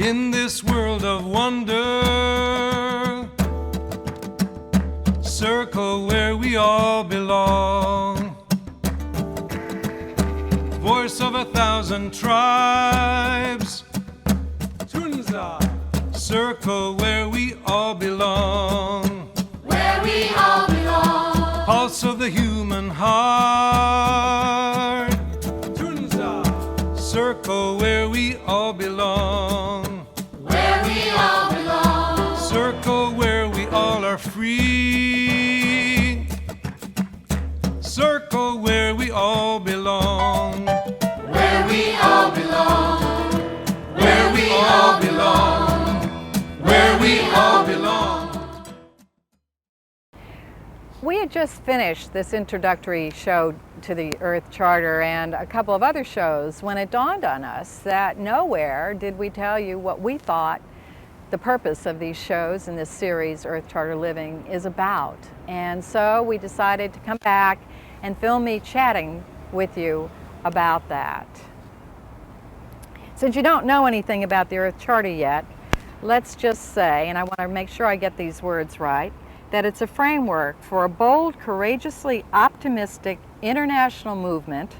in this world of wonder. Circle where we all belong. Voice of 1,000 tribes. Tunza. Circle where we all belong. Where we all belong. Pulse of the human heart. Tunza. Circle where we all belong. Where we all belong. Circle where we all are free. Circle where we all belong. Where we all belong. Where we all belong. Where we all belong. We had just finished this introductory show to the Earth Charter and a couple of other shows when it dawned on us that nowhere did we tell you what we thought the purpose of these shows in this series, Earth Charter Living, is about. And so we decided to come back and film me chatting with you about that. Since you don't know anything about the Earth Charter yet, let's just say, and I want to make sure I get these words right, that it's a framework for a bold, courageously optimistic international movement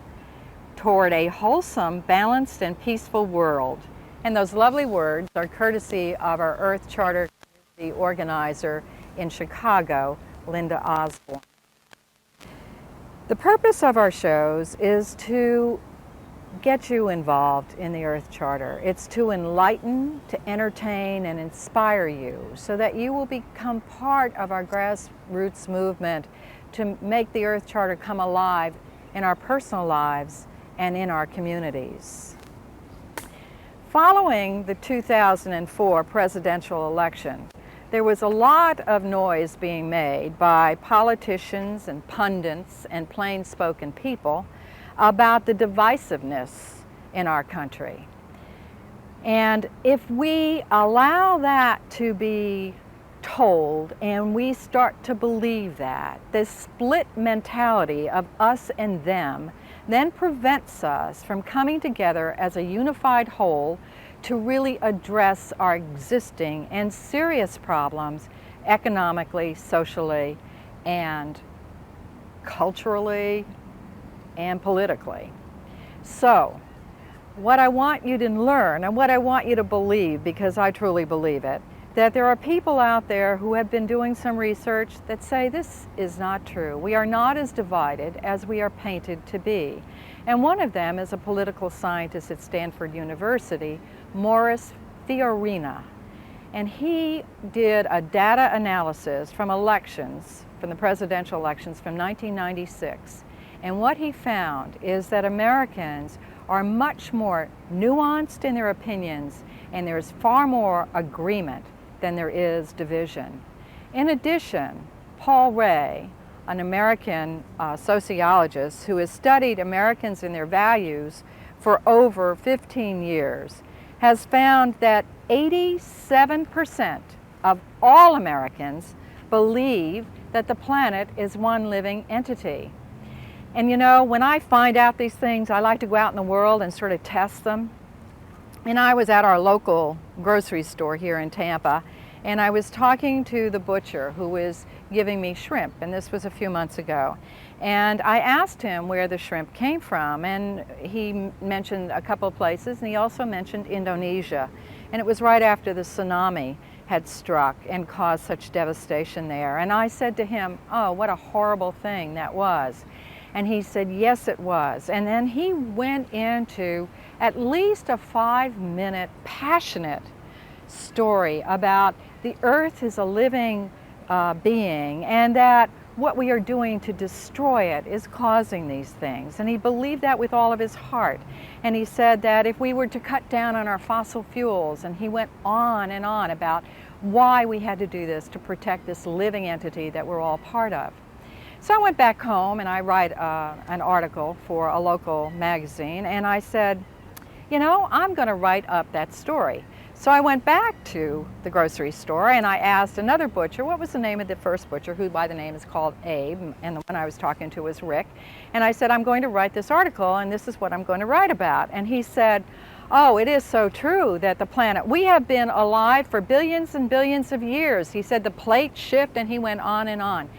toward a wholesome, balanced, and peaceful world. And those lovely words are courtesy of our Earth Charter community organizer in Chicago, Linda Osborne. The purpose of our shows is to get you involved in the Earth Charter. It's to enlighten, to entertain, and inspire you so that you will become part of our grassroots movement to make the Earth Charter come alive in our personal lives and in our communities. Following the 2004 presidential election, there was a lot of noise being made by politicians and pundits and plain-spoken people about the divisiveness in our country. And if we allow that to be told and we start to believe that, this split mentality of us and them then prevents us from coming together as a unified whole to really address our existing and serious problems economically, socially, and culturally, and politically. So, what I want you to learn and what I want you to believe, because I truly believe it, that there are people out there who have been doing some research that say this is not true. We are not as divided as we are painted to be. And one of them is a political scientist at Stanford University, Morris Fiorina. And he did a data analysis from elections, from the presidential elections from 1996. And what he found is that Americans are much more nuanced in their opinions, and there's far more agreement than there is division. In addition, Paul Ray, an American sociologist who has studied Americans and their values for over 15 years, has found that 87% of all Americans believe that the planet is one living entity. And you know, when I find out these things, I like to go out in the world and sort of test them. And I was at our local grocery store here in Tampa, and I was talking to the butcher who was giving me shrimp, and this was a few months ago. And I asked him where the shrimp came from, and he mentioned a couple of places, and he also mentioned Indonesia. And it was right after the tsunami had struck and caused such devastation there. And I said to him, oh, what a horrible thing that was. And he said, yes, it was. And then he went into at least a 5-minute passionate story about the earth is a living being, and that what we are doing to destroy it is causing these things. And he believed that with all of his heart. And he said that if we were to cut down on our fossil fuels, and he went on and on about why we had to do this to protect this living entity that we're all part of. So I went back home and I write an article for a local magazine, and I said, you know, I'm going to write up that story. So I went back to the grocery store and I asked another butcher, what was the name of the first butcher, who by the name is called Abe, and the one I was talking to was Rick. And I said, I'm going to write this article and this is what I'm going to write about. And he said, Oh, it is so true that the planet, we have been alive for billions and billions of years. He said the plates shift, and he went on and on.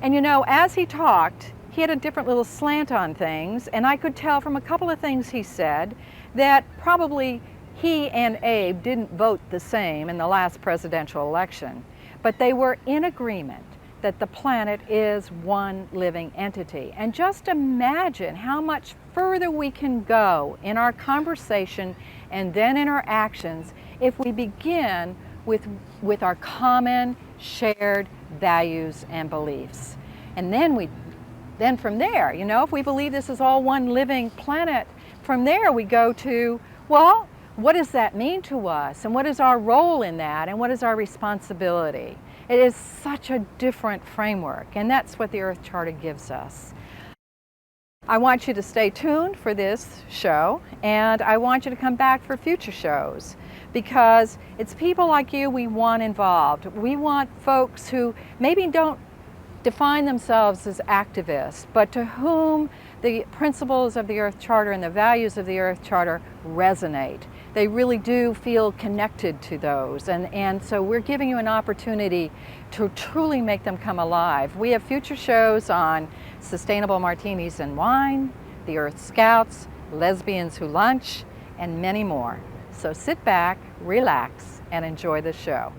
And you know, as he talked, he had a different little slant on things, and I could tell from a couple of things he said that probably he and Abe didn't vote the same in the last presidential election, but they were in agreement that the planet is one living entity. And just imagine how much further we can go in our conversation and then in our actions if we begin with our common shared values and beliefs. And then from there, you know, if we believe this is all one living planet, from there we go to, well, what does that mean to us? And what is our role in that? And what is our responsibility? It is such a different framework, and that's what the Earth Charter gives us. I want you to stay tuned for this show, and I want you to come back for future shows, because it's people like you we want involved. We want folks who maybe don't define themselves as activists, but to whom the principles of the Earth Charter and the values of the Earth Charter resonate. They really do feel connected to those, and so we're giving you an opportunity to truly make them come alive. We have future shows on sustainable martinis and wine, the Earth Scouts, lesbians who lunch, and many more. So sit back, relax, and enjoy the show.